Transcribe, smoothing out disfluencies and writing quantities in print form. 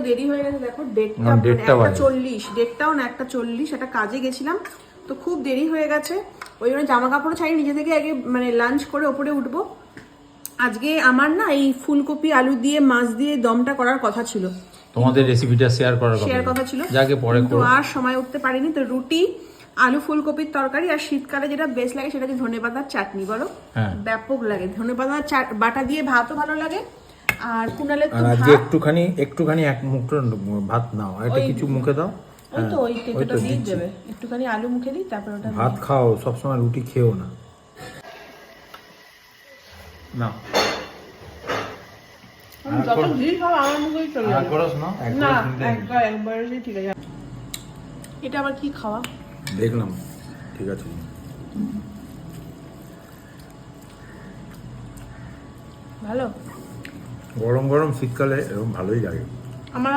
দেরি হয়ে গেছে দেখো, দেড়টা 1:40, দেড়টাও না 1:40, একটা কাজে গেছিলাম তো খুব দেরি হয়ে গেছে। ওই জন্য জামা কাপড় ছাড়ি, নিজে থেকে আগে মানে লাঞ্চ করে ওপরে উঠবো। আজকে আমার না এই ফুলকপি আলু দিয়ে মাছ দিয়ে দমটা করার কথা ছিল, তোমাদের রেসিপিটা শেয়ার কথা ছিল, যাকে পরে তো আর সময় উঠতে পারিনি। তো রুটি, আলু ফুলকপির তরকারি, আর শীতকালে যেটা বেশ লাগে সেটা হচ্ছে ধনেপাতার চাটনি। বলো, ব্যাপক লাগে ধনেপাতার বাটা দিয়ে, ভাতও ভালো লাগে। আর কুনালের তো আজকে একটুখানি এক মুঠো ভাত নাও, এটা কিছু মুখে দাও। ওই তো ওই তেতোটা দিয়ে দেবে, একটুখানি আলু মুখে দিই, তারপর ওটা ভাত খাও, সবসময় রুটি খেও না। না যত ঘি খাও আমার মুখেই চলে যাবে। না একবারই ঠিক আছে। এটা আবার কি খাওয়া দেখলাম, ঠিক আছে। ভালো গরম গরম শীতকালে এরকম ভালোই লাগে। আমার